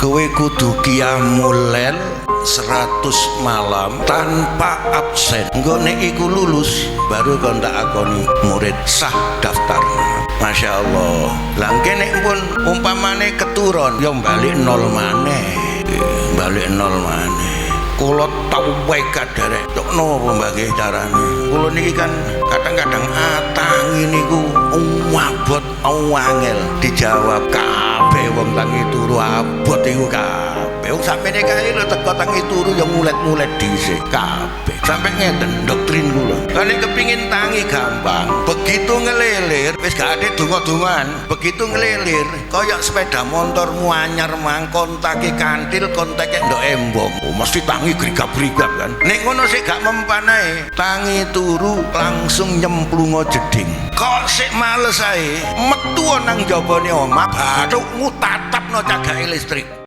Kowe kudu qiyamul lail 100 malam tanpa absen. Engko nek iku lulus baru kon tak akoni murid sah daftar. Masya Allah. Lah kene pun umpamane keturun ya balik nol maneh. Balik nol maneh. Kula tau wae kadare tok napa mbake carane. Kula niki kan kadang-kadang tangi niku abot angel dijawab kabeh wong tangi turu abot iku kabeh. Wong sampeyan kae lho teko tangi turu ya ngulet-ngulet dhisik kabeh. Sampai ngeten doktrin kula. Kane kepingin tangi gampang, begitu ngelilir wis gak ade donga-dongan. Begitu ngelilir kaya sepeda motormu anyar mang kontake kantil kontake ndok embong. Oh, mesti tangi grigap-grigap kan. Nek ngono sik gak mempan ae, tangi turu langsung nyemplungo jeding. Kok sik males ae, metu nang jabane omah bathukmu tatapno cagake listrik.